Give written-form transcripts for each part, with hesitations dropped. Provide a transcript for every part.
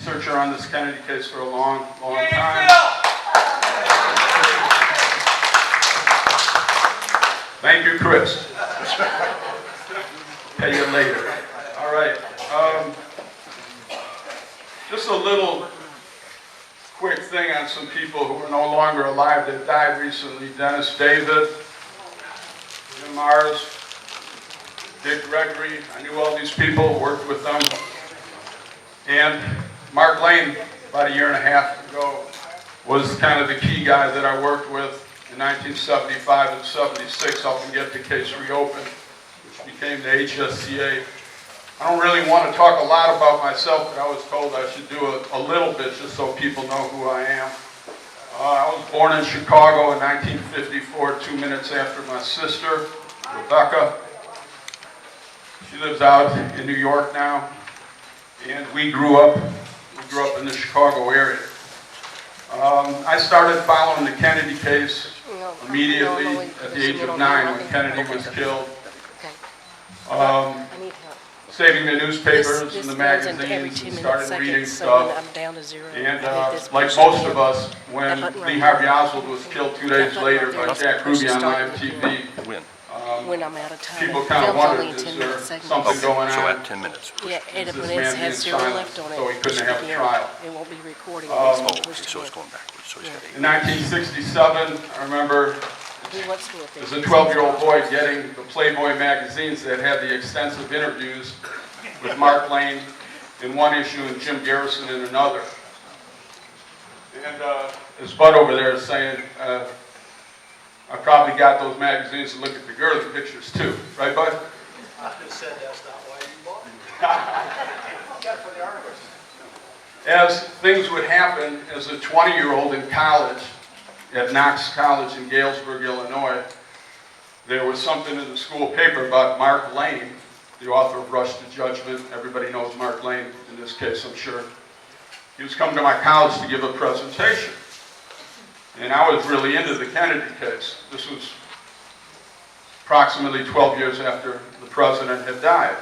researcher on this Kennedy case for a long time. Thank you, Chris. Pay you later. All right. Just a little quick thing on some people who are no longer alive that died recently. Dennis David, Jim Mars, Dick Gregory. I knew all these people, worked with them. And Mark Lane, about a year and a half ago, was kind of the key guy that I worked with in 1975 and 76, helping get the case reopened, which became the HSCA. I don't really want to talk a lot about myself, but I was told I should do a little bit just so people know who I am. I was born in Chicago in 1954, 2 minutes after my sister, Rebecca. She lives out in New York now, and we grew up in the Chicago area. I started following the Kennedy case immediately at the age of 9 when Kennedy was killed. Saving the newspapers and the magazines and started reading stuff. And like most of us, when Lee Harvey Oswald was killed 2 days later by Jack Ruby on live TV, people kind of wondered, is there something going on? So at 10 minutes. Yeah, Is and this when it man being has zero silenced left on it, so he couldn't have a again, trial? it won't be recording. Oh, okay, so it's going backwards. So he's got In 1967, I remember He wants to as a 12-year-old boy getting the Playboy magazines that had the extensive interviews with Mark Lane in one issue and Jim Garrison in another. And as Bud over there is saying, I probably got those magazines to look at the girly pictures too. Right, Bud? I just said that's not why you bought it. Got it for the articles. As things would happen as a 20-year-old in college, at Knox College in Galesburg, Illinois, there was something in the school paper about Mark Lane, the author of Rush to Judgment. Everybody knows Mark Lane in this case, I'm sure. He was coming to my college to give a presentation. And I was really into the Kennedy case. This was approximately 12 years after the president had died.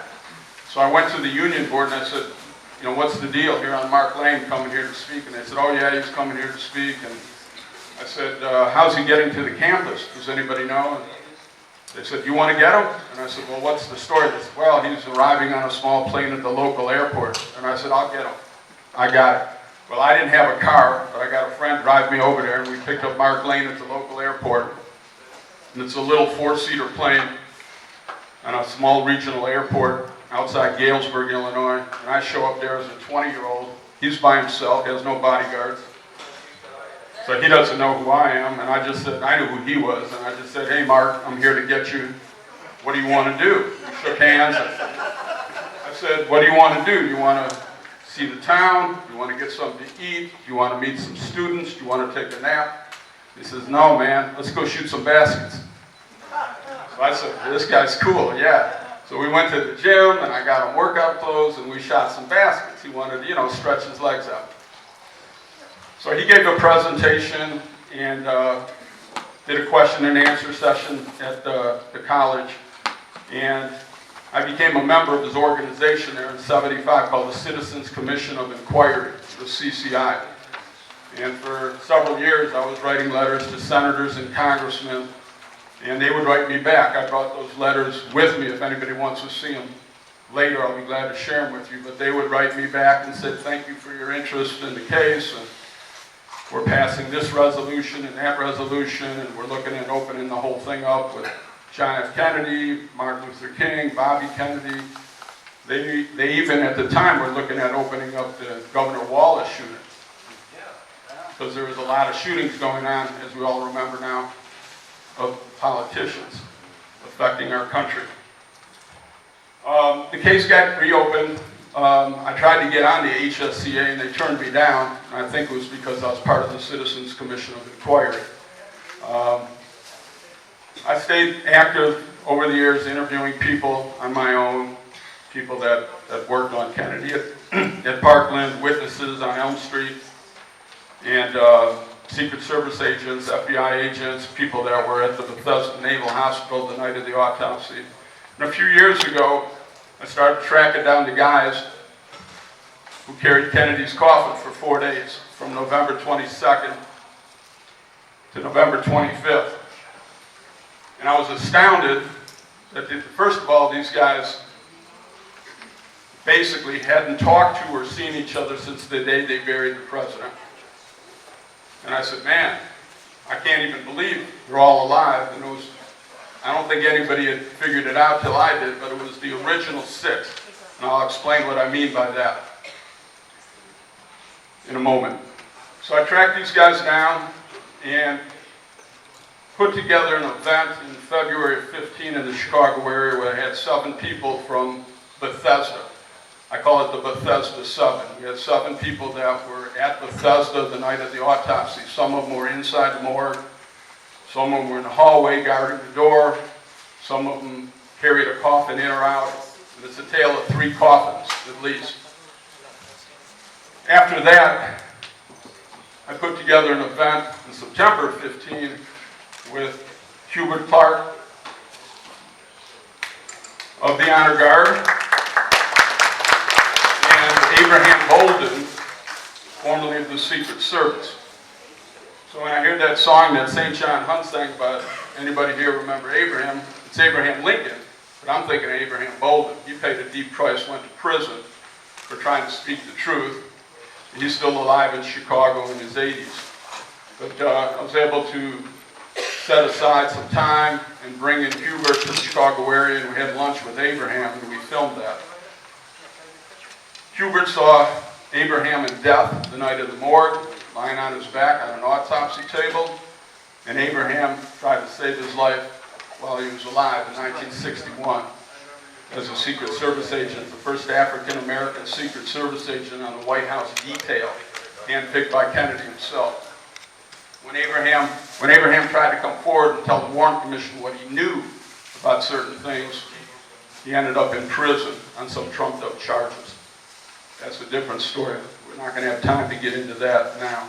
So I went to the union board and I said, you know, what's the deal here on Mark Lane coming here to speak? And they said, oh yeah, he's coming here to speak. And I said, how's he getting to the campus? Does anybody know? And they said, you want to get him? And I said, well, what's the story? They said, well, he's arriving on a small plane at the local airport. And I said, I'll get him. I got it. Well, I didn't have a car, but I got a friend drive me over there, and we picked up Mark Lane at the local airport. And it's a little 4-seater plane on a small regional airport outside Galesburg, Illinois. And I show up there as a 20-year-old. He's by himself, has no bodyguards. So he doesn't know who I am, and I just said, I knew who he was, and I just said, hey Mark, I'm here to get you. What do you want to do? We shook hands. I said, what do you want to do? Do you want to see the town? Do you want to get something to eat? Do you want to meet some students? Do you want to take a nap? He says, no man, let's go shoot some baskets. So I said, this guy's cool, yeah. So we went to the gym, and I got him workout clothes, and we shot some baskets. He wanted, you know, stretch his legs out. So he gave a presentation and did a question and answer session at the college. And I became a member of his organization there in '75 called the Citizens Commission of Inquiry, the CCI. And for several years I was writing letters to senators and congressmen, and they would write me back. I brought those letters with me. If anybody wants to see them later, I'll be glad to share them with you. But they would write me back and said, thank you for your interest in the case. And we're passing this resolution and that resolution, and we're looking at opening the whole thing up with John F. Kennedy, Martin Luther King, Bobby Kennedy. They even at the time were looking at opening up the Governor Wallace shooting. Because there was a lot of shootings going on, as we all remember now, of politicians affecting our country. The case got reopened. I tried to get on the HSCA and they turned me down. I think it was because I was part of the Citizens Commission of Inquiry. I stayed active over the years interviewing people on my own, people that worked on Kennedy at Parkland, witnesses on Elm Street, and Secret Service agents, FBI agents, people that were at the Bethesda Naval Hospital the night of the autopsy. And a few years ago, I started tracking down the guys who carried Kennedy's coffin for 4 days, from November 22nd to November 25th. And I was astounded that, first of all, these guys basically hadn't talked to or seen each other since the day they buried the president. And I said, man, I can't even believe they're all alive. And I don't think anybody had figured it out till I did, but it was the original 6. And I'll explain what I mean by that in a moment. So I tracked these guys down and put together an event in February of 15 in the Chicago area where I had 7 people from Bethesda. I call it the Bethesda 7. We had 7 people that were at Bethesda the night of the autopsy. Some of them were inside the morgue. Some of them were in the hallway guarding the door. Some of them carried a coffin in or out. And it's a tale of 3 coffins, at least. After that, I put together an event in September of 15 with Hubert Clark of the Honor Guard, Abraham Bolden, formerly of the Secret Service. So when I hear that song that St. John Hunt sang, but anybody here remember Abraham? It's Abraham Lincoln, but I'm thinking of Abraham Bolden. He paid a deep price, went to prison for trying to speak the truth. He's still alive in Chicago in his 80s. But I was able to set aside some time and bring in Hubert to the Chicago area, and we had lunch with Abraham, and we filmed that. Hubert saw Abraham in death the night of the morgue, lying on his back on an autopsy table, and Abraham tried to save his life while he was alive in 1961 as a Secret Service agent, the first African-American Secret Service agent on the White House detail, handpicked by Kennedy himself. When Abraham tried to come forward and tell the Warren Commission what he knew about certain things, he ended up in prison on some trumped-up charges. That's a different story. We're not going to have time to get into that now.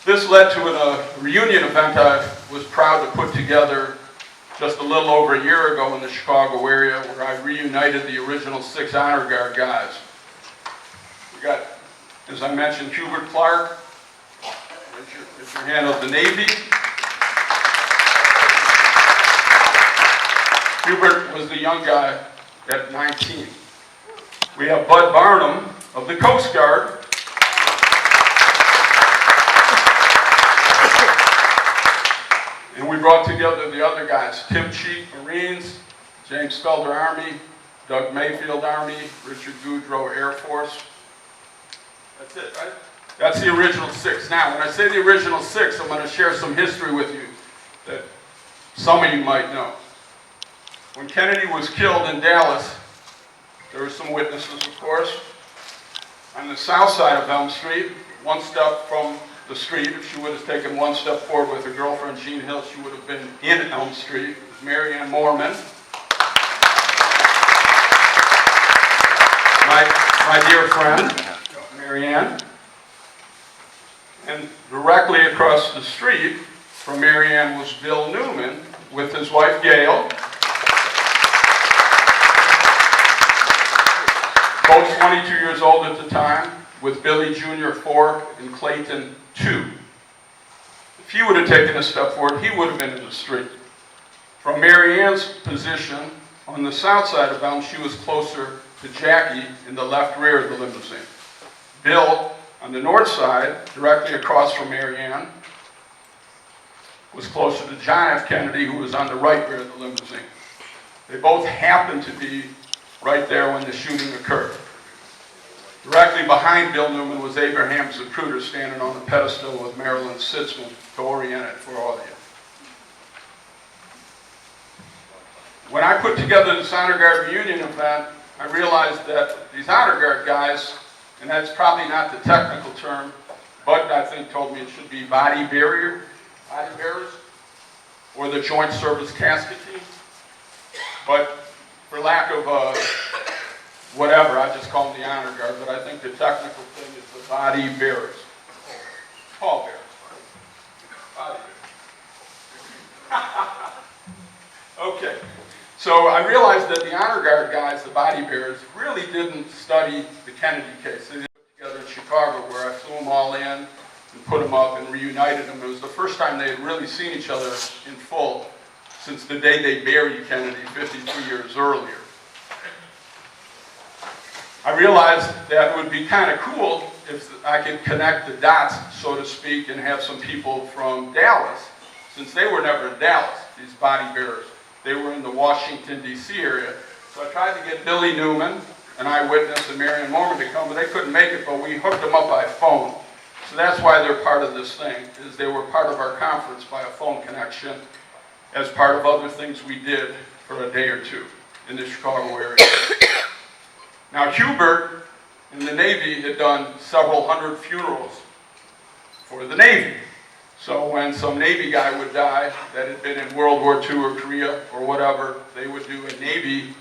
This led to a reunion event I was proud to put together just a little over a year ago in the Chicago area, where I reunited the original 6 Honor Guard guys. We got, as I mentioned, Hubert Clark, raise your hand, of the Navy. Hubert was the young guy at 19. We have Bud Barnum of the Coast Guard. And we brought together the other guys, Tim Cheek, Marines, James Felder, Army, Doug Mayfield, Army, Richard Goudreau, Air Force. That's it, right? That's the original 6. Now, when I say the original 6, I'm going to share some history with you that some of you might know. When Kennedy was killed in Dallas, there were some witnesses, of course. On the south side of Elm Street, one step from the street, if she would have taken one step forward with her girlfriend, Jean Hill, she would have been in Elm Street. It was Mary Ann Moorman. My dear friend, Mary Ann. And directly across the street from Mary Ann was Bill Newman with his wife, Gail. Both 22 years old at the time, with Billy Jr. 4 and Clayton 2. If he would have taken a step forward, he would have been in the street. From Mary Ann's position on the south side of Elm, she was closer to Jackie in the left rear of the limousine. Bill, on the north side, directly across from Mary Ann, was closer to John F. Kennedy, who was on the right rear of the limousine. They both happened to be right there when the shooting occurred. Directly behind Bill Newman was Abraham Zapruder standing on the pedestal with Marilyn Sitzman to orient it for all of you. When I put together this Honor Guard reunion event, I realized that these Honor Guard guys, and that's probably not the technical term, Bud, I think, told me it should be body bearers, or the Joint Service Casket Team. But for lack of whatever, I just call them the Honor Guard, but I think the technical thing is the body bearers. Pall bearers. Body bearers. Okay. So I realized that the honor guard guys, the body bearers, really didn't study the Kennedy case. They did it together in Chicago, where I flew them all in and put them up and reunited them. It was the first time they had really seen each other in full since the day they buried Kennedy 53 years earlier. I realized that it would be kind of cool if I could connect the dots, so to speak, and have some people from Dallas, since they were never in Dallas, these body bearers. They were in the Washington, D.C. area. So I tried to get Billy Newman, an eyewitness, and Marion Mormon to come, but they couldn't make it, but we hooked them up by phone. So that's why they're part of this thing, is they were part of our conference by a phone connection as part of other things we did for a day or two in the Chicago area. Now, Hubert in the Navy had done several hundred funerals for the Navy. So when some Navy guy would die that had been in World War II or Korea or whatever, they would do a Navy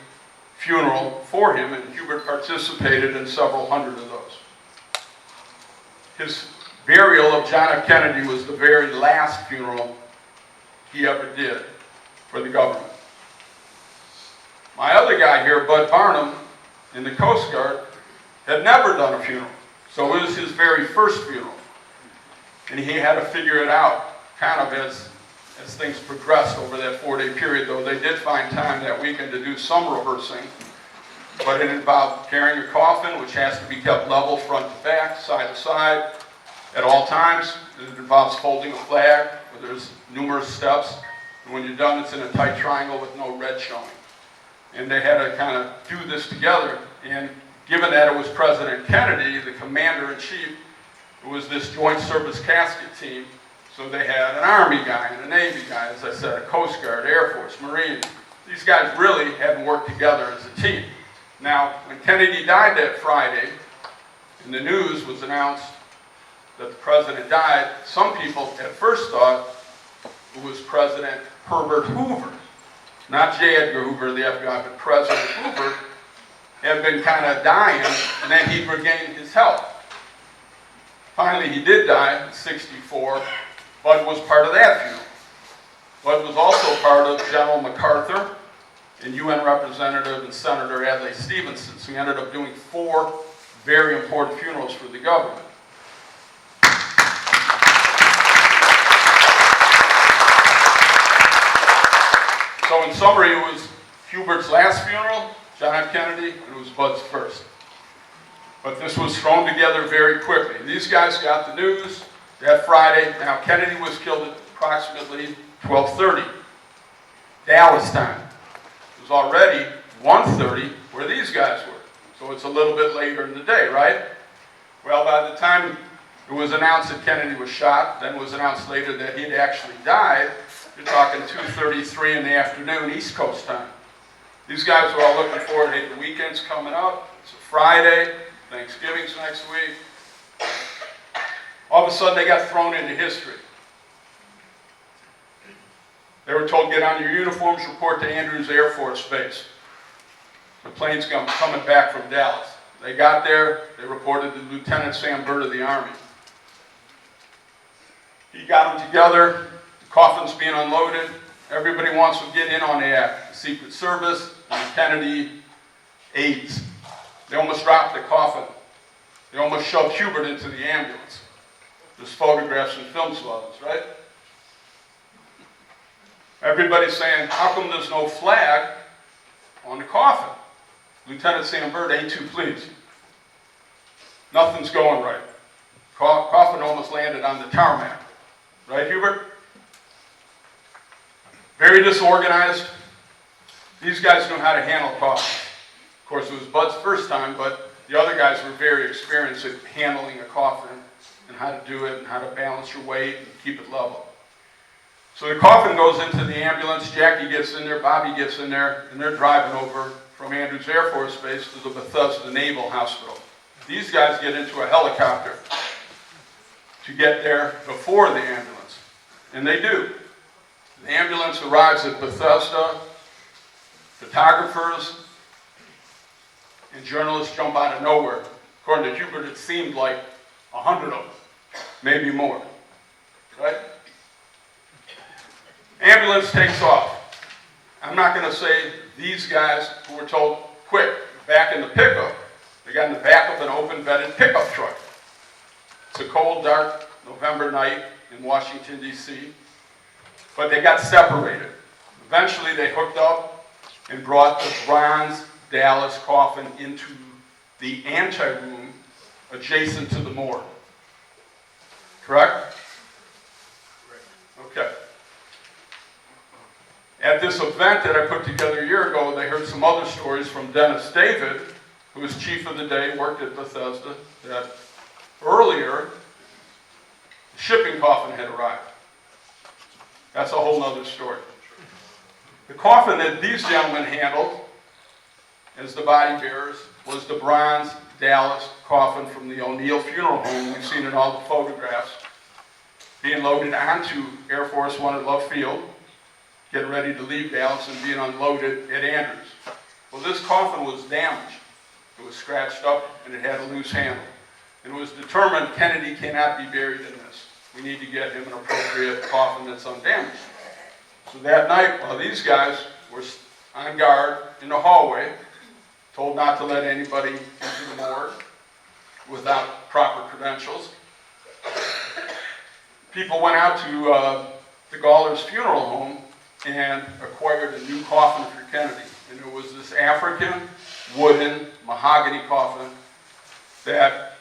funeral for him, and Hubert participated in several hundred of those. His burial of John F. Kennedy was the very last funeral he ever did for the government. My other guy here, Bud Barnum, in the Coast Guard, had never done a funeral. So it was his very first funeral. And he had to figure it out kind of as things progressed over that 4-day period, though they did find time that weekend to do some rehearsing. But it involved carrying a coffin, which has to be kept level front to back, side to side, at all times. It involves folding a flag, where there's numerous steps. And when you're done, it's in a tight triangle with no red showing. And they had to kind of do this together. And given that it was President Kennedy, the commander-in-chief, it was this joint service casket team. So they had an Army guy and a Navy guy, as I said, a Coast Guard, Air Force, Marine. These guys really hadn't worked together as a team. Now, when Kennedy died that Friday, and the news was announced that the president died, some people at first thought it was President Herbert Hoover. Not J. Edgar Hoover, the FBI, but President Hoover had been kind of dying, and then he'd regained his health. Finally, he did die at 64. Bud was part of that funeral. Bud was also part of General MacArthur and UN Representative and Senator Adlai Stevenson. So he ended up doing 4 very important funerals for the government. So in summary, it was Hubert's last funeral, John F. Kennedy, and it was Bud's first. But this was thrown together very quickly. These guys got the news that Friday. Now, Kennedy was killed at approximately 12:30, Dallas time. It was already 1:30 where these guys were. So it's a little bit later in the day, right? Well, by the time it was announced that Kennedy was shot, then it was announced later that he had actually died, you're talking 2:33 in the afternoon, East Coast time. These guys were all looking forward. Hey, the weekend's coming up. It's a Friday. Thanksgiving's next week. All of a sudden, they got thrown into history. They were told, get on your uniforms, report to Andrews Air Force Base. The plane's coming back from Dallas. They got there. They reported to Lieutenant Sam Burt of the Army. He got them together. The coffin's being unloaded. Everybody wants to get in on the act. The Secret Service and the Kennedy aides. They almost dropped the coffin. They almost shoved Hubert into the ambulance. There's photographs and film swells, right? Everybody's saying, how come there's no flag on the coffin? Lieutenant Sam Burt ain't too pleased. Nothing's going right. Coffin almost landed on the tarmac. Right, Hubert? Very disorganized. These guys knew how to handle coffins. Of course, it was Bud's first time, but the other guys were very experienced at handling a coffin and how to do it and how to balance your weight and keep it level. So the coffin goes into the ambulance. Jackie gets in there, Bobby gets in there, and they're driving over from Andrews Air Force Base to the Bethesda Naval Hospital. These guys get into a helicopter to get there before the ambulance, and they do. The ambulance arrives at Bethesda. Photographers and journalists jump out of nowhere. According to Hubert, it seemed like 100 of them, maybe more. Right? Ambulance takes off. I'm not going to say these guys who were told, quick, back in the pickup, they got in the back of an open-bedded pickup truck. It's a cold, dark November night in Washington, D.C., but they got separated. Eventually, they hooked up and brought the bronze Dallas coffin into the anteroom adjacent to the morgue. Correct? Okay. At this event that I put together a year ago, they heard some other stories from Dennis David, who was chief of the day, worked at Bethesda, that earlier, the shipping coffin had arrived. That's a whole other story. The coffin that these gentlemen handled as the body bearers was the bronze Dallas coffin from the O'Neill Funeral Home we've seen in all the photographs, being loaded onto Air Force One at Love Field, getting ready to leave Dallas and being unloaded at Andrews. Well, this coffin was damaged. It was scratched up and it had a loose handle. And it was determined Kennedy cannot be buried in this. We need to get him an appropriate coffin that's undamaged. So that night, while these guys were on guard in the hallway, told not to let anybody into the morgue without proper credentials, people went out to the Gallers Funeral Home and acquired a new coffin for Kennedy. And it was this African wooden mahogany coffin that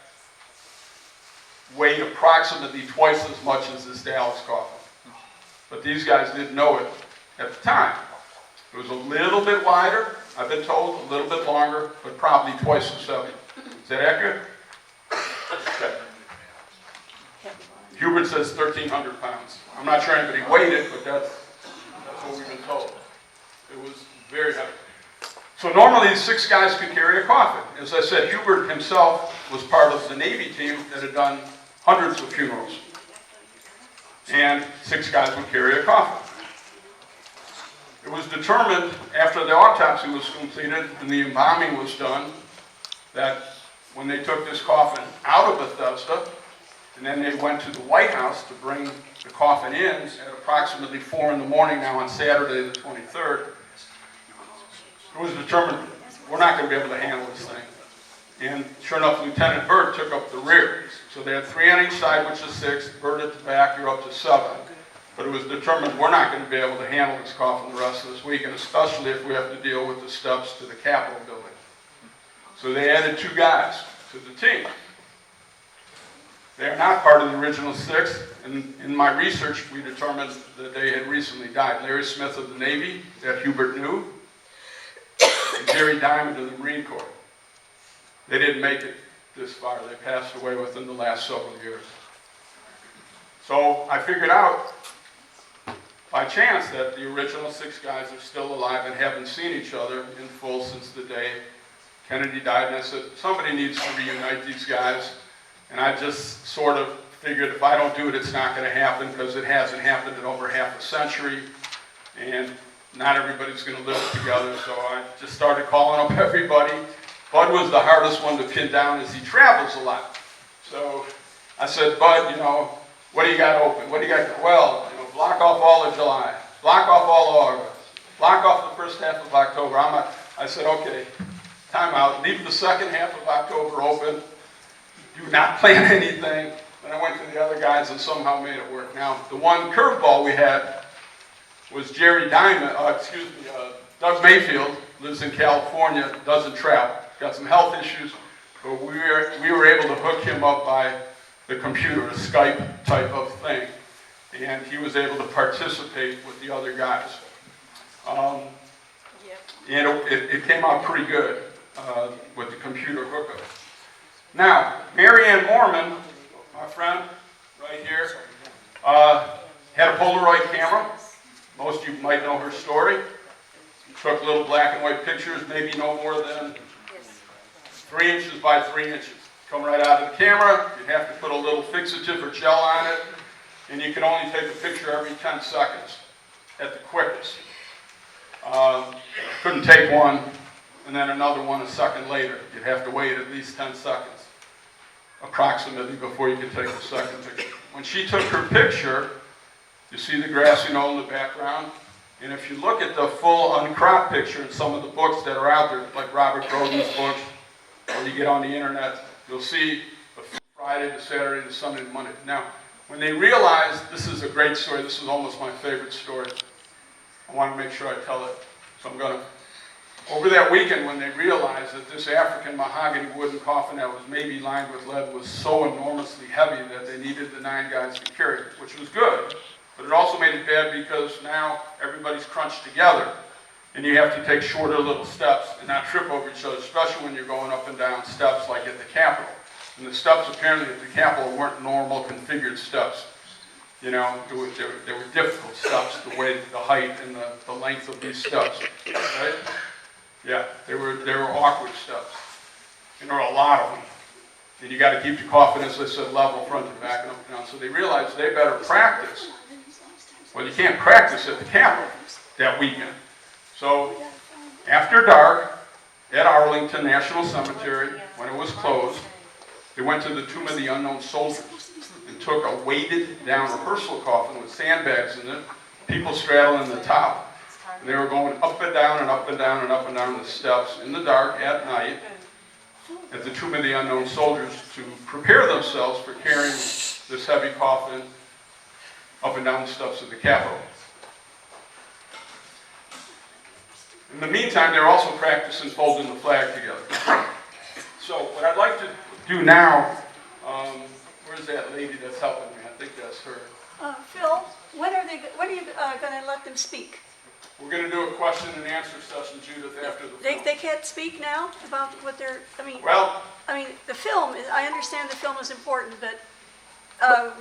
weighed approximately twice as much as this Dallas coffin. But these guys didn't know it at the time. It was a little bit wider, I've been told, a little bit longer, but probably twice as heavy. Is that accurate? Okay. Hubert says 1,300 pounds. I'm not sure anybody weighed it, but that's what we've been told. It was very heavy. So normally 6 guys could carry a coffin. As I said, Hubert himself was part of the Navy team that had done hundreds of funerals. And 6 guys would carry a coffin. It was determined after the autopsy was completed and the embalming was done that when they took this coffin out of Bethesda and then they went to the White House to bring the coffin in at approximately 4 in the morning now on Saturday the 23rd, it was determined we're not going to be able to handle this thing. And sure enough, Lieutenant Byrd took up the rear. So they had 3 on each side, which is 6. Byrd at the back, you're up to 7. But it was determined we're not going to be able to handle this coffin the rest of this week, and especially if we have to deal with the steps to the Capitol building. So they added 2 guys to the team. They are not part of the original 6. And in my research, we determined that they had recently died. Larry Smith of the Navy, that Hubert knew, and Jerry Diamond of the Marine Corps. They didn't make it this far. They passed away within the last several years. So I figured out by chance that the original 6 guys are still alive and haven't seen each other in full since the day Kennedy died. And I said, somebody needs to reunite these guys. And I just sort of figured if I don't do it, it's not going to happen because it hasn't happened in over half a century. And not everybody's going to live together. So I just started calling up everybody. Bud was the hardest one to pin down as he travels a lot. So I said, Bud, what do you got open? What do you got? Well, block off all of July. Block off all of August. Block off the first half of October. I said, okay, time out. Leave the second half of October open. Do not plan anything. And I went to the other guys and somehow made it work. Now, the one curveball we had was Jerry Diamond, Doug Mayfield, lives in California, doesn't travel. Got some health issues, but we were able to hook him up by the computer, a Skype type of thing. And he was able to participate with the other guys. And it came out pretty good with the computer hookup. Now, Mary Ann Mormon, my friend right here, had a Polaroid camera. Most of you might know her story. Took little black and white pictures, maybe no more than 3 inches by 3 inches. Come right out of the camera. You have to put a little fixative or gel on it. And you can only take a picture every 10 seconds at the quickest. Couldn't take one and then another one a second later. You'd have to wait at least 10 seconds approximately before you could take the second picture. When she took her picture, you see the grassy knoll in the background. And if you look at the full uncropped picture in some of the books that are out there, like Robert Grogan's books, or you get on the internet, you'll see the Friday, the Saturday, the Sunday, the Monday. Now, when they realized, this is a great story, this is almost my favorite story. I want to make sure I tell it, so I'm going to. Over that weekend, when they realized that this African mahogany wooden coffin that was maybe lined with lead was so enormously heavy that they needed the 9 guys to carry it, which was good, but it also made it bad because now everybody's crunched together, and you have to take shorter little steps and not trip over each other, especially when you're going up and down steps like at the Capitol. And the steps apparently at the Capitol weren't normal configured steps. You know, they were difficult steps, the way, the height and the length of these steps, right? Yeah, they were awkward steps. And there were a lot of them. And you got to keep the coffin, as I said, level front and back and up and down. So they realized they better practice. Well, you can't practice at the Capitol that weekend. So after dark, at Arlington National Cemetery, when it was closed, they went to the Tomb of the Unknown Soldiers and took a weighted down rehearsal coffin with sandbags in it, people straddling the top. And they were going up and down and up and down and up and down the steps in the dark at night at the Tomb of the Unknown Soldiers to prepare themselves for carrying this heavy coffin up and down the steps of the Capitol. In the meantime, they're also practicing folding the flag together. So what I'd like to do now, where's that lady that's helping me? I think that's her. Phil, when are you going to let them speak? We're going to do a question and answer session, Judith, after the film. They can't speak now about what they're, Well, the film, I understand the film is important, but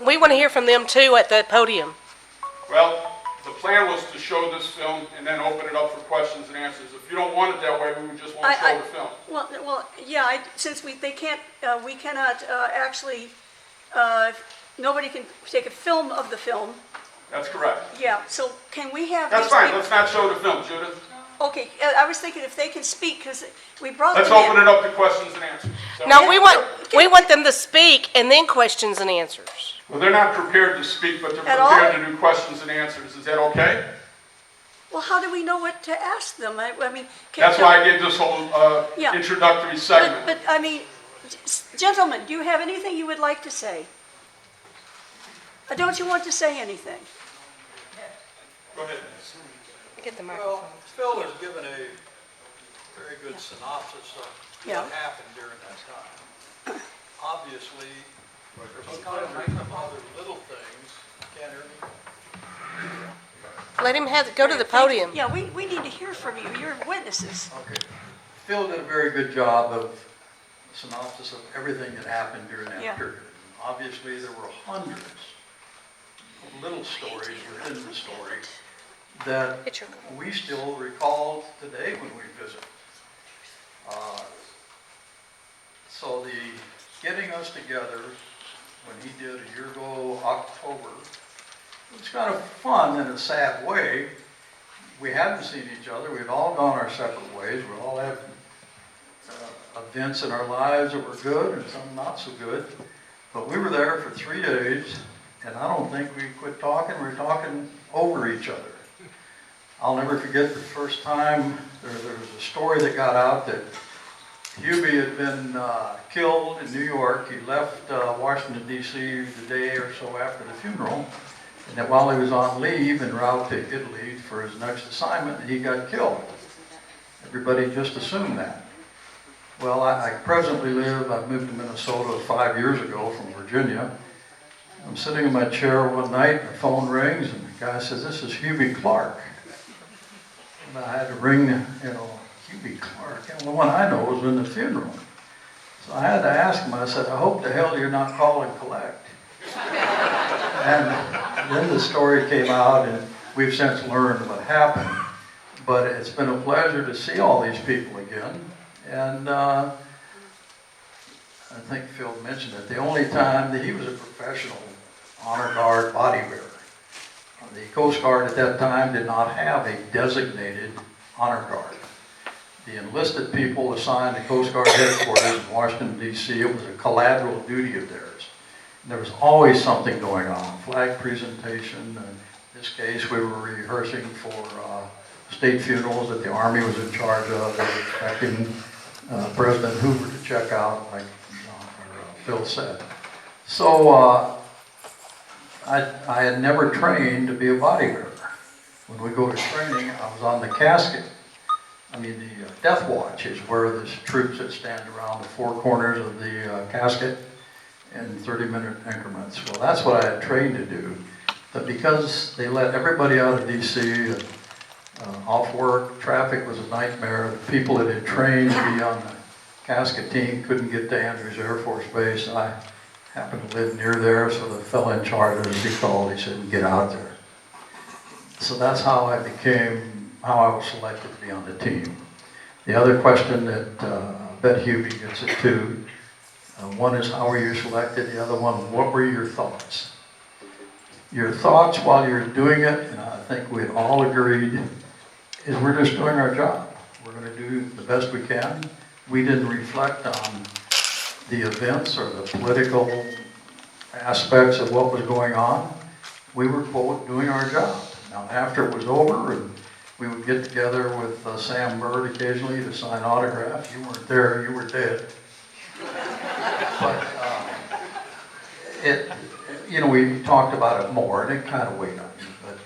We want to hear from them too at the podium. well, the plan was to show this film and then open it up for questions and answers. If you don't want it that way, we would just want to show the film. since we cannot actually, nobody can take a film of the film. That's correct. Yeah, so can we have That's these fine. people- Let's not show the film, Judith. Okay, I was thinking if they can speak, because we brought Let's them in. open it up to questions and answers. So- No, we want them to speak and then questions and answers. Well, they're not prepared to speak, but they're At all? prepared to do questions and answers. Is that okay? Well, how do we know what to ask them? That's why I did this whole Yeah. introductory segment. But gentlemen, do you have anything you would like to say? Don't you want to say anything? Go ahead. Get the Well, microphone. Phil has given a very good synopsis of Yeah. what happened during that time. Obviously, there's a kind of other little things. Can't hear me? Let him go to the podium. Yeah, we need to hear from you. You're witnesses. Okay. Phil did a very good job of synopsis of everything that happened during that Yeah. period. Obviously, there were hundreds of little stories within the story that It's your- we still recall today when we visit. So the getting us together when he did a year ago, October, it's kind of fun in a sad way. We hadn't seen each other. We'd all gone our separate ways. We all had events in our lives that were good and some not so good. But we were there for 3 days, and I don't think we quit talking. We were talking over each other. I'll never forget the first time there was a story that got out that Hubie had been killed in New York. He left Washington, D.C. the day or so after the funeral. And that while he was on leave en route to Italy for his next assignment, he got killed. Everybody just assumed that. Well, I presently I moved to Minnesota 5 years ago from Virginia. I'm sitting in my chair one night, and the phone rings, and the guy says, "This is Hubie Clark." And I had to ring, Hubie Clark. And the one I know was in the funeral. So I had to ask him, I said, "I hope the hell you're not calling collect." And then the story came out, and we've since learned what happened. But it's been a pleasure to see all these people again. And I think Phil mentioned it, the only time that he was a professional honor guard body bearer. The Coast Guard at that time did not have a designated honor guard. The enlisted people assigned to Coast Guard headquarters in Washington, D.C., it was a collateral duty of theirs. There was always something going on, flag presentation, and this case, we were rehearsing for state funerals that the Army was in charge of. They were expecting President Hoover to check out, like Phil said. So I had never trained to be a body bearer. When we go to training, I was on the casket. I mean, the death watch is where there's troops that stand around the four corners of the casket in 30-minute increments. Well, that's what I had trained to do. But because they let everybody out of D.C., off work, traffic was a nightmare. The people that had trained to be on the casket team couldn't get to Andrews Air Force Base. I happened to live near there, so the fellow in charge, as he called, he said, get out there. So that's how I was selected to be on the team. The other question that Bet Hubie gets it too, one is how were you selected? The other one, what were your thoughts? Your thoughts while you're doing it, and I think we'd all agreed, is we're just doing our job. We're going to do the best we can. We didn't reflect on the events or the political aspects of what was going on. We were, quote, doing our job. Now, after it was over, and we would get together with Sam Bird occasionally to sign autographs. You weren't there, you were dead. But we talked about it more, and it kind of weighed on me. But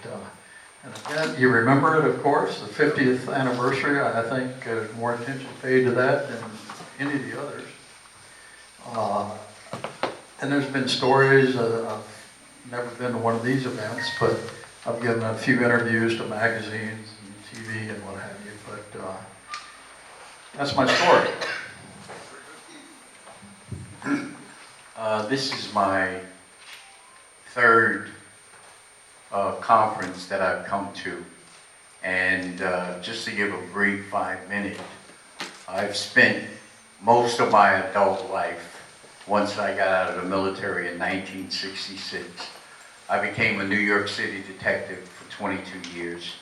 and again, you remember it, of course, the 50th anniversary. I think more attention paid to that than any of the others. And there's been stories. I've never been to one of these events, but I've given a few interviews to magazines and TV and what have you. But that's my story. This is my third conference that I've come to, and just to give a brief 5-minute, I've spent most of my adult life, once I got out of the military in 1966, I became a New York City detective for 22 years,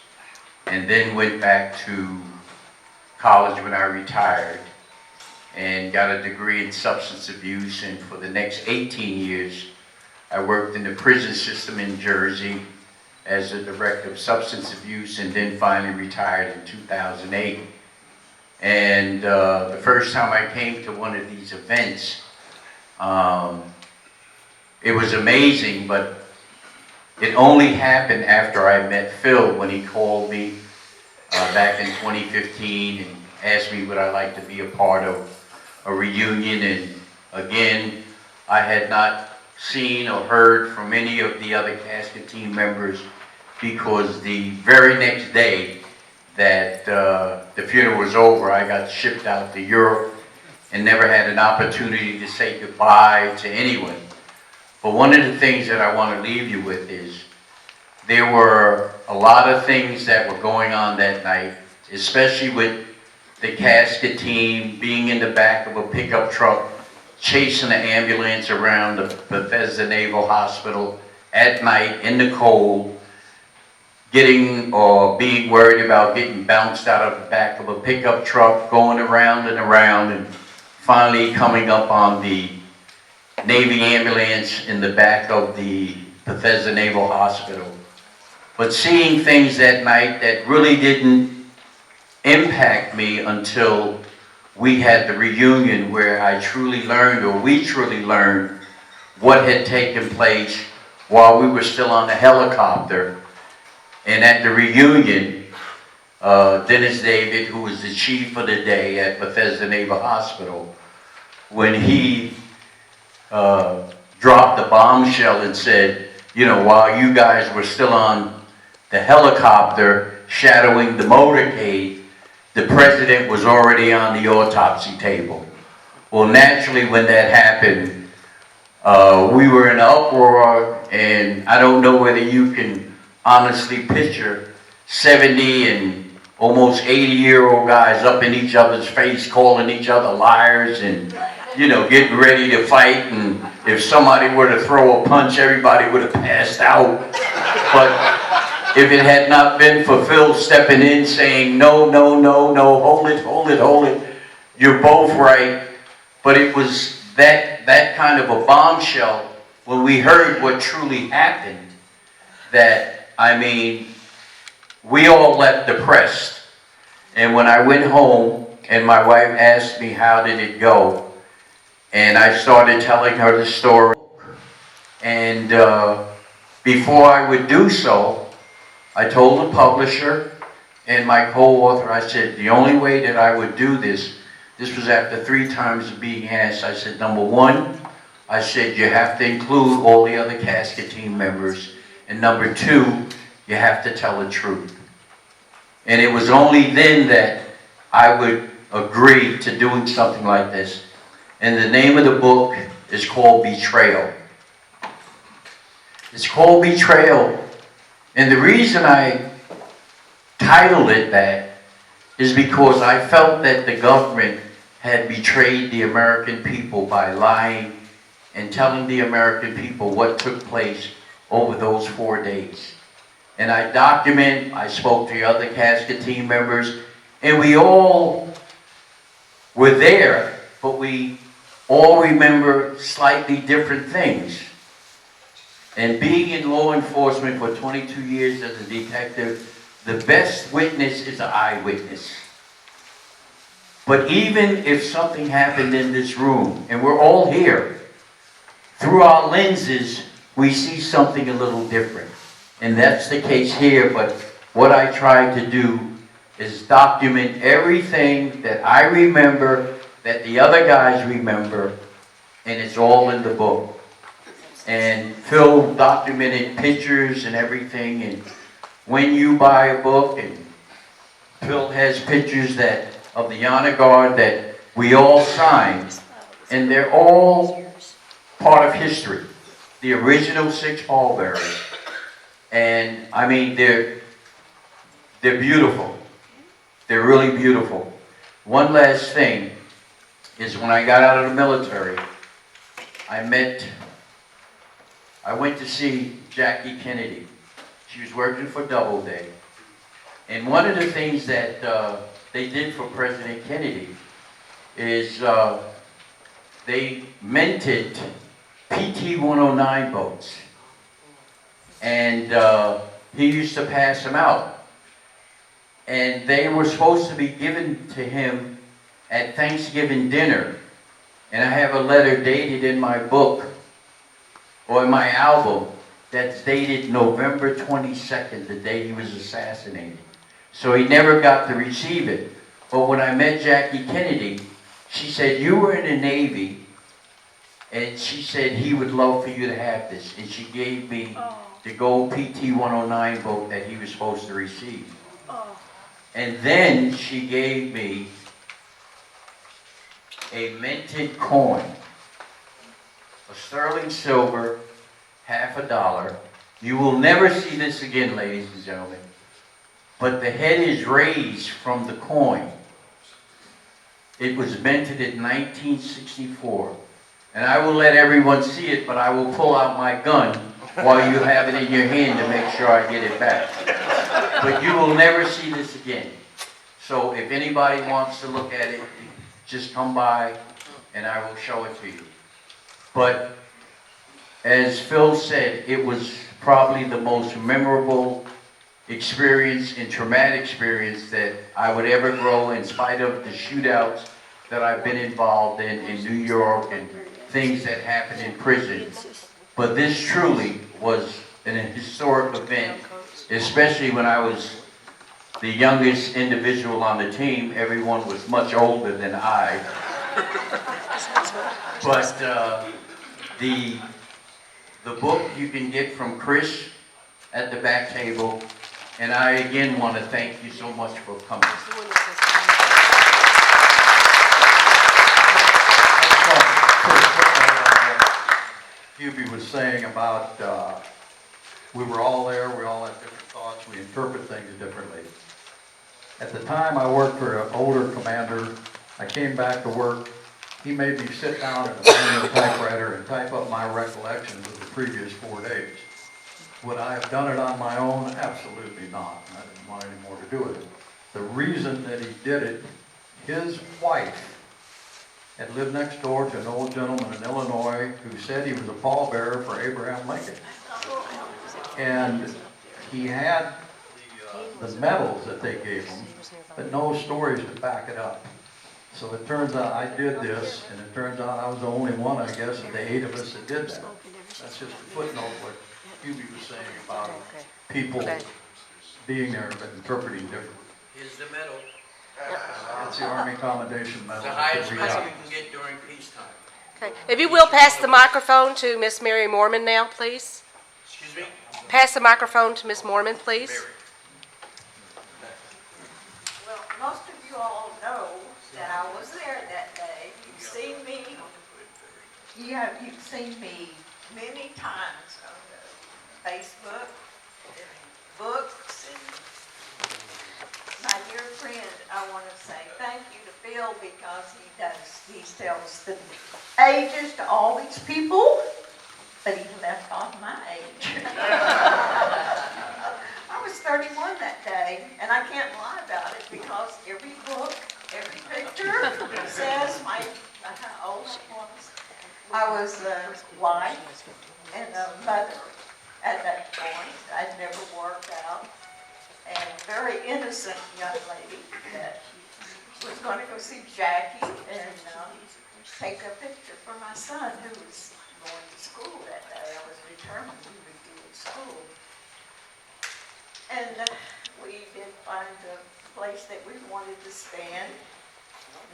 and then went back to college when I retired, and got a degree in substance abuse, and for the next 18 years, I worked in the prison system in Jersey as a director of substance abuse, and then finally retired in 2008. And the first time I came to one of these events, it was amazing, but it only happened after I met Phil when he called me back in 2015 and asked me would I like to be a part of a reunion. And again, I had not seen or heard from any of the other casket team members, because the very next day that the funeral was over, I got shipped out to Europe and never had an opportunity to say goodbye to anyone. But one of the things that I want to leave you with is there were a lot of things that were going on that night, especially with the casket team being in the back of a pickup truck, chasing the ambulance around the Bethesda Naval Hospital at night in the cold, getting or being worried about getting bounced out of the back of a pickup truck, going around and around, and finally coming up on the Navy ambulance in the back of the Bethesda Naval Hospital. But seeing things that night that really didn't impact me until we had the reunion, where I truly learned, or we truly learned, what had taken place while we were still on the helicopter. And at the reunion, Dennis David, who was the chief for the day at Bethesda Naval Hospital, when he dropped the bombshell and said, while you guys were still on the helicopter shadowing the motorcade, the president was already on the autopsy table. Well, naturally, when that happened, we were in an uproar, and I don't know whether you can honestly picture 70 and almost 80-year-old guys up in each other's face, calling each other liars, and getting ready to fight. And if somebody were to throw a punch, everybody would have passed out. But if it had not been for Phil stepping in saying, no, no, no, no, hold it, you're both right. But it was that kind of a bombshell when we heard what truly happened, that I mean, we all left depressed. And when I went home and my wife asked me how did it go, and I started telling her the story, and before I would do so, I told the publisher and my co-author, I said, the only way that I would do this was after 3 times of being asked, I said, number one, I said, you have to include all the other casket team members, and number 2, you have to tell the truth. And it was only then that I would agree to doing something like this. And the name of the book is called Betrayal. It's called Betrayal. And the reason I titled it that is because I felt that the government had betrayed the American people by lying and telling the American people what took place over those 4 days. And I spoke to the other casket team members, and we all were there, but we all remember slightly different things. And being in law enforcement for 22 years as a detective, the best witness is an eyewitness. But even if something happened in this room, and we're all here, through our lenses, we see something a little different. And that's the case here, but what I try to do is document everything that I remember, that the other guys remember, and it's all in the book. And Phil documented pictures and everything, and when you buy a book, and Phil has pictures of the honor guard that we all signed, and they're all part of history. The original 6 pallbearers. And I mean, they're beautiful. They're really beautiful. One last thing is when I got out of the military, I went to see Jackie Kennedy. She was working for Doubleday. And one of the things that they did for President Kennedy is they minted PT-109 boats. And he used to pass them out. And they were supposed to be given to him at Thanksgiving dinner. And I have a letter dated in my book, or in my album, that's dated November 22nd, the day he was assassinated. So he never got to receive it. But when I met Jackie Kennedy, she said, you were in the Navy, and she said he would love for you to have this. And she gave me the gold PT-109 boat that he was supposed to receive. And then she gave me a minted coin, a sterling silver, $50. You will never see this again, ladies and gentlemen. But the head is raised from the coin. It was minted in 1964. And I will let everyone see it, but I will pull out my gun while you have it in your hand to make sure I get it back. But you will never see this again. So if anybody wants to look at it, just come by and I will show it to you. But as Phil said, it was probably the most memorable experience and traumatic experience that I would ever grow, in spite of the shootouts that I've been involved in New York and things that happened in prison. But this truly was an historic event, especially when I was the youngest individual on the team. Everyone was much older than I. But the book you can get from Chris at the back table. And I again want to thank you so much for coming. Hubie was saying about we were all there, we all had different thoughts, we interpret things differently. At the time I worked for an older commander. I came back to work. He made me sit down at a manual typewriter and type up my recollections of the previous 4 days. Would I have done it on my own? Absolutely not. I didn't want any more to do with it. The reason that he did it, his wife had lived next door to an old gentleman in Illinois who said he was a pallbearer for Abraham Lincoln. And he had the medals that they gave him, but no stories to back it up. So it turns out I did this, and it turns out I was the only one, I guess, of the 8 of us that did that. That's just a footnote what Hubie was saying about people being there but interpreting differently. Here's the medal. That's the Army Commendation Medal. The I highest could medal read you out. can get during peacetime. Okay. If you will, pass the microphone to Miss Mary Mormon now, please. Excuse me? Pass the microphone to Miss Mormon, please. Mary. Well, most of you all know that I was there that day. You've seen me, you've seen me many times on the Facebook, books, and my dear friend, I want to say thank you to Bill because he tells the ages to all these people, but he left off my age. I was 31 that day, and I can't lie about it because every book, every picture says how old I was. I was a wife and a mother at that point. I'd never worked out, and a very innocent young lady that was going to go see Jackie and take a picture for my son who was going to school that day. I was determined he would be in school. And we did find a place that we wanted to stand.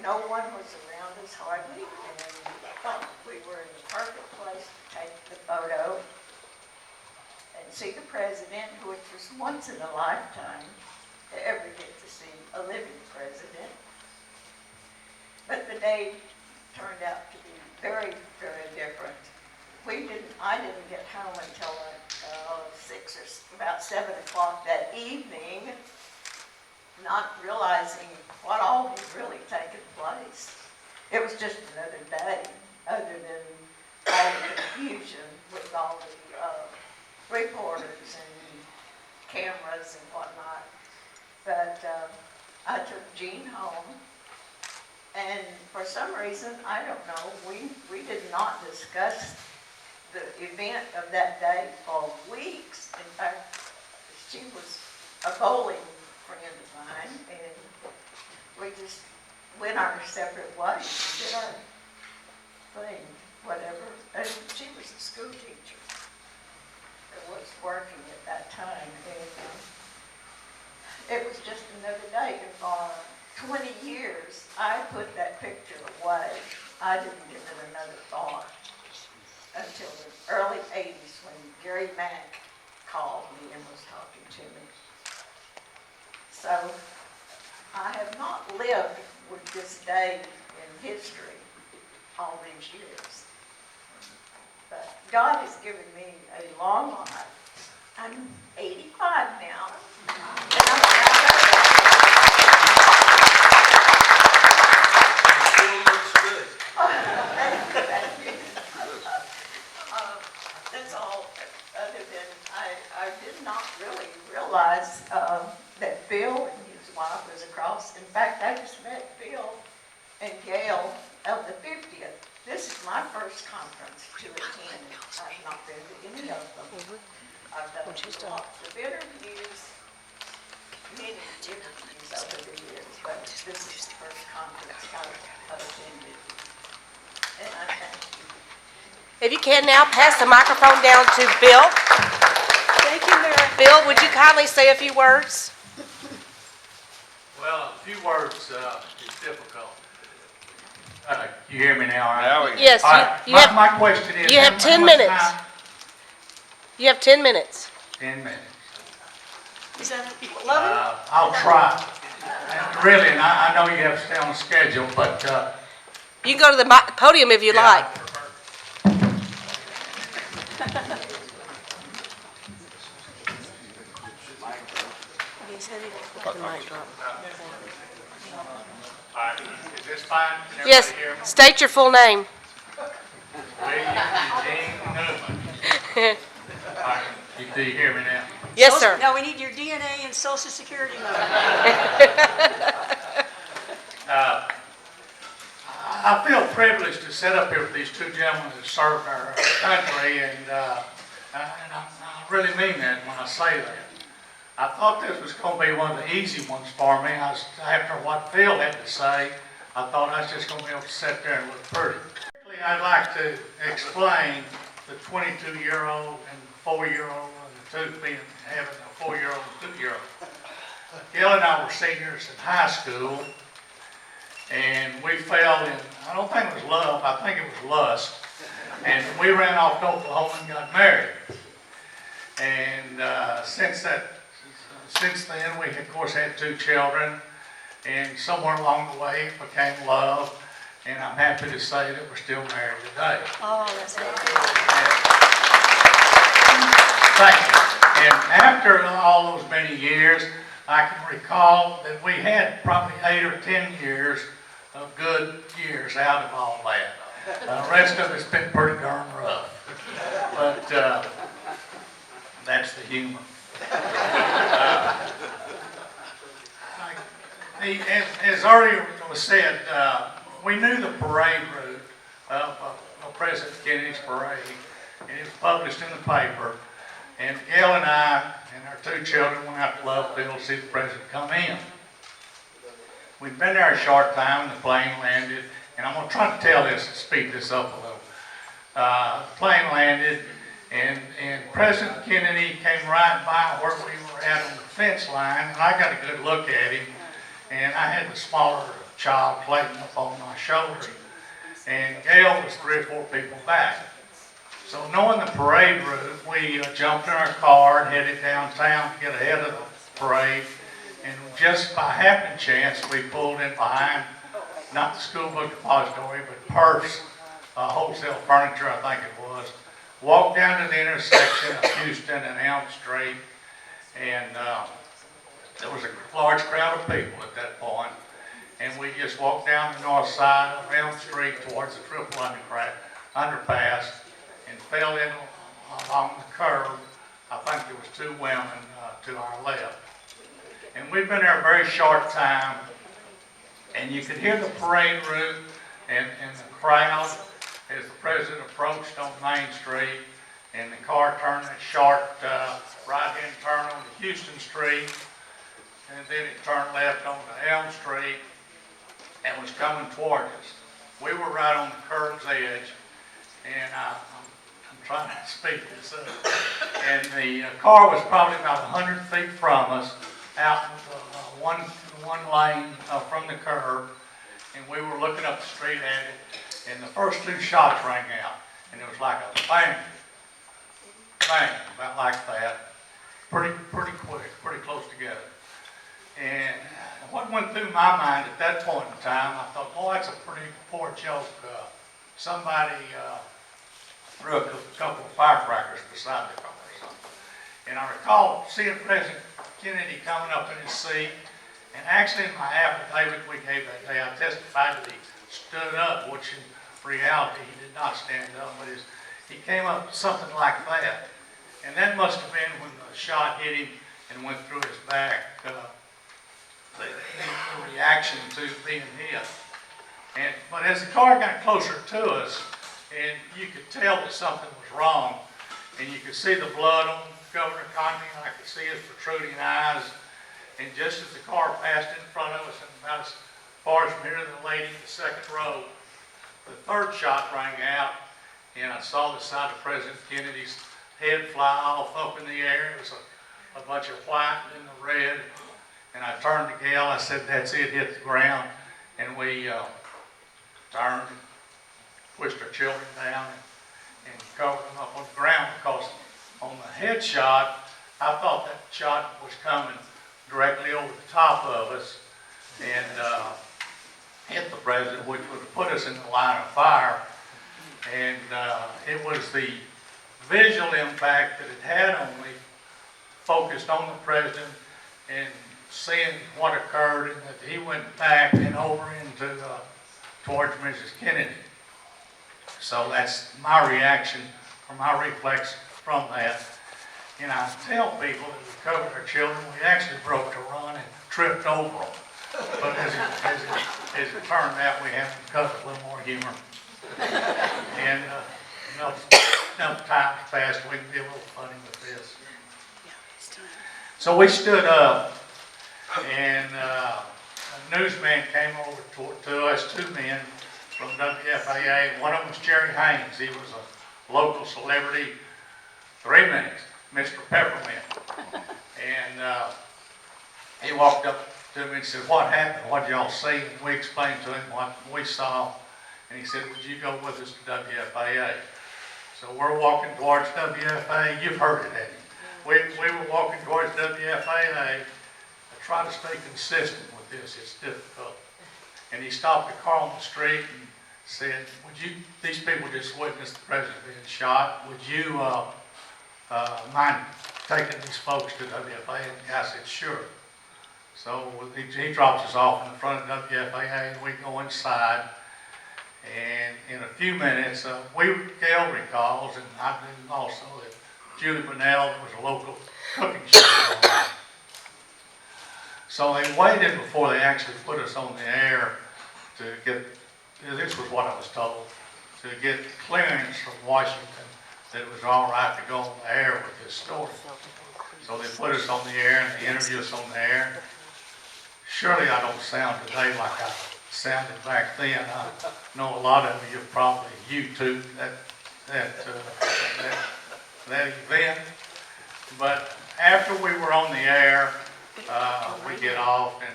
No one was around us hardly, and we thought we were in the perfect place to take the photo and see the president, which was once in a lifetime to ever get to see a living president. But the day turned out to be very, very different. I didn't get home until about 7 o'clock that evening, not realizing what all had really taken place. It was just another day, other than all the confusion with all the reporters and cameras and whatnot. But I took Jean home, and for some reason, I don't know, we did not discuss the event of that day for weeks. In fact, she was a bowling friend of mine, and we just went our separate ways and did our thing, whatever. And she was a school teacher that was working at that time, and it was just another day. And for 20 years, I put that picture away. I didn't give it another thought until the early 80s when Gary Mack called me and was talking to me. So I have not lived with this day in history all these years. But God has given me a long life. I'm 85 now. And Still looks good. That's all. Other than I did not really realize that Bill and his wife was across. In fact, I just met Bill and Gail of the 50th. This is my first conference to attend. I've not been to any of them. I've done lots of interviews, many interviews over the years, but this is the first conference I've attended. And I thank you. If you can now, pass the microphone down to Bill. Thank you, Mary. Bill, would you kindly say a few words? Well, a few words is difficult. You hear me now? Right? Now we Yes, All right. you have, My question is... you have how 10 much minutes. time? You have 10 minutes. 10 minutes. Is that 11? I'll try. And really, and I know you have to stay on schedule, but... You can go to the podium if you yeah, like. I prefer- All right, is this fine? Can everybody Yes, hear me? state your full name. William Eugene Newman. All right, do you hear me now? Yes, sir. Now, we need your DNA and social security number. I feel privileged to sit up here with these two gentlemen that served our country, and I really mean that when I say that. I thought this was gonna be one of the easy ones for me. After what Phil had to say, I thought I was just gonna be able to sit there and look pretty. I'd like to explain the 22-year-old and the 4-year-old and the two being having a 4-year-old and 2-year-old. Gail and I were seniors in high school, and we fell in, I don't think it was love, I think it was lust. And we ran off to Oklahoma and got married. And since then, we of course had 2 children, and somewhere along the way it became love. And I'm happy to say that we're still married today. Oh, that's nice. Thank you. And after all those many years, I can recall that we had probably 8 or 10 years of good years out of all that. The rest of it's been pretty darn rough. But that's the humor. As earlier was said, we knew the parade route of President Kennedy's parade, and it was published in the paper. And Gail and I and our 2 children went out to Loveville to see the president come in. We'd been there a short time, the plane landed, and I'm going to try to tell this and speed this up a little. The plane landed, and President Kennedy came right by where we were at on the fence line, and I got a good look at him, and I had the smaller child Clayton up on my shoulder, and Gail was 3 or 4 people back. So knowing the parade route, we jumped in our car and headed downtown to get ahead of the parade, and just by happen chance, we pulled in behind, not the school book depository, but Purse Wholesale Furniture, I think it was. Walked down to the intersection of Houston and Elm Street, and there was a large crowd of people at that point. And we just walked down the north side of Elm Street towards the triple underpass and fell in along the curb. I think there was 2 women to our left. And we've been there a very short time, and you could hear the parade route and the crowd as the president approached on Main Street, and the car turned a sharp right-hand turn onto Houston Street, and then it turned left onto Elm Street and was coming toward us. We were right on the curb's edge, and I'm trying to speed this up. And the car was probably about 100 feet from us, out in one lane from the curb, and we were looking up the street at it, and the first 2 shots rang out, and it was like a bang, bang, about like that, pretty quick, pretty close together. And what went through my mind at that point in time, I thought, boy, that's a pretty poor joke. Somebody threw a couple of firecrackers beside the car or something. And I recall seeing President Kennedy coming up in his seat, and actually in my affidavit we gave that day, I testified that he stood up, which in reality he did not stand up, but he came up something like that. And that must have been when the shot hit him and went through his back, the reaction to being hit. But as the car got closer to us, and you could tell that something was wrong, and you could see the blood on Governor Conley, and I could see his protruding eyes, and just as the car passed in front of us, and about as far as from here to the lady in the second row, the 3rd shot rang out, and I saw the side of President Kennedy's head fly off up in the air. It was a bunch of white and the red. And I turned to Gail, I said, that's it, hit the ground. And we turned and pushed our children down and covered them up on the ground, because on the head shot, I thought that shot was coming directly over the top of us and hit the president, which would have put us in the line of fire. And it was the visual impact that it had on me, focused on the president and seeing what occurred, and that he went back and over into towards Mrs. Kennedy. So that's my reaction, or my reflex from that. And I tell people that we covered our children, we actually broke to run and tripped over them. But as it turned out, we had to cut a little more humor. And enough time passed, we can be a little funny with this. So we stood up, and a newsman came over to us, two men from WFAA. One of them was Jerry Haynes. He was a local celebrity. 3 minutes, Mr. Peppermint. And he walked up to me and said, "What happened? What did y'all see?" And we explained to him what we saw. And he said, "Would you go with us to WFAA?" So we're walking towards WFAA. You've heard it, haven't you? We were walking towards WFAA. I try to stay consistent with this. It's difficult. And he stopped the car on the street and said, these people just witnessed the president being shot. Would you mind taking these folks to WFAA? And the guy said, "Sure." So he drops us off in the front of WFAA, and we go inside. And in a few minutes, Gail recalls, and I do also, that Julie Bunnell was a local cooking show going on. So they waited before they actually put us on the air to get, this was what I was told, to get clearance from Washington that it was all right to go on the air with this story. So they put us on the air and they interviewed us on the air. Surely I don't sound today like I sounded back then. I know a lot of you probably YouTubed that event. But after we were on the air, we get off, and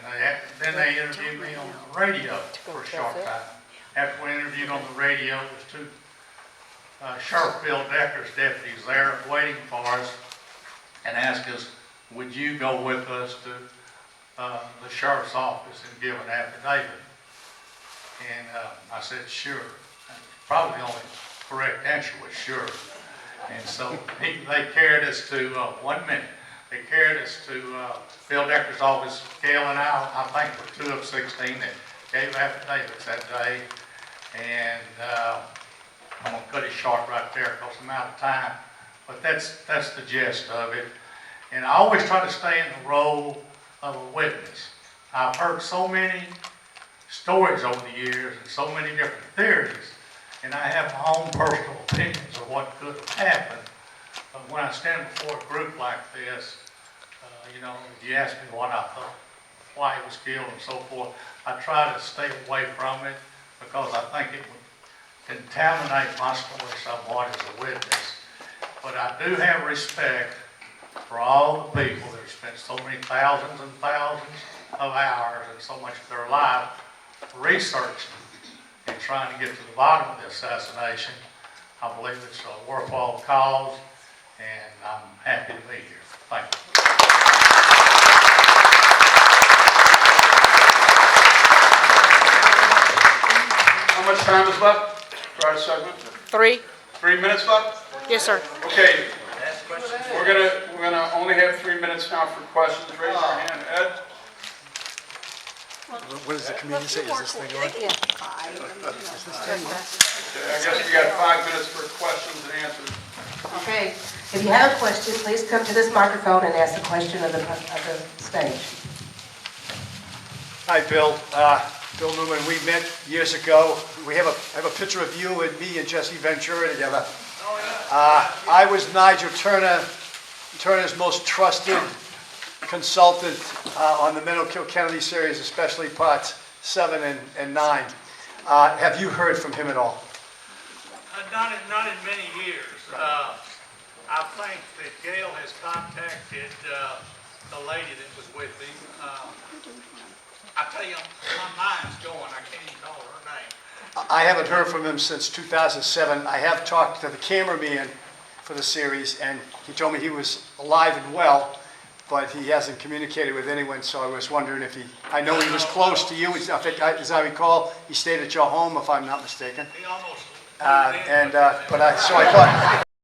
then they interviewed me on the radio for a short time. After we interviewed on the radio, there was two Sheriff Bill Decker's deputies there waiting for us and asked us, "Would you go with us to the sheriff's office and give an affidavit?" And I said, "Sure." Probably the only correct answer was sure. And so they carried us to, 1 minute, they carried us to Bill Decker's office. Gail and I think were 2 of 16 that gave affidavits that day. And I'm going to cut it short right there because I'm out of time. But that's the gist of it. And I always try to stay in the role of a witness. I've heard so many stories over the years and so many different theories, and I have my own personal opinions of what could have happened. But when I stand before a group like this, if you ask me what I thought, why he was killed and so forth, I try to stay away from it because I think it would contaminate my story somewhat as a witness. But I do have respect for all the people that have spent so many thousands and thousands of hours and so much of their life researching and trying to get to the bottom of the assassination. I believe it's a worthwhile cause, and I'm happy to be here. Thank you. How much time is left for our segment? 3? 3 minutes left? Yes, sir. Okay, we're gonna only have 3 minutes now for questions. Raise your hand, Ed. What does the comedian say? Is this thing on? Yeah. Okay, I guess we got 5 minutes for questions and answers. Okay. If you have a question, please come to this microphone and ask the question of the stage. Hi, Bill. Bill Newman. We met years ago. We have a picture of you and me and Jesse Ventura together. I was Nigel Turner's most trusted consultant on the Men Who Killed Kennedy series, especially parts 7 and 9. Have you heard from him at all? Not in many years. I think that Gail has contacted the lady that was with him. I tell you, my mind's going. I can't even call her name. I haven't heard from him since 2007. I have talked to the cameraman for the series, and he told me he was alive and well, but he hasn't communicated with anyone, so I was wondering if I know he was close to you. As I recall, he stayed at your home, if I'm not mistaken. He almost So I thought,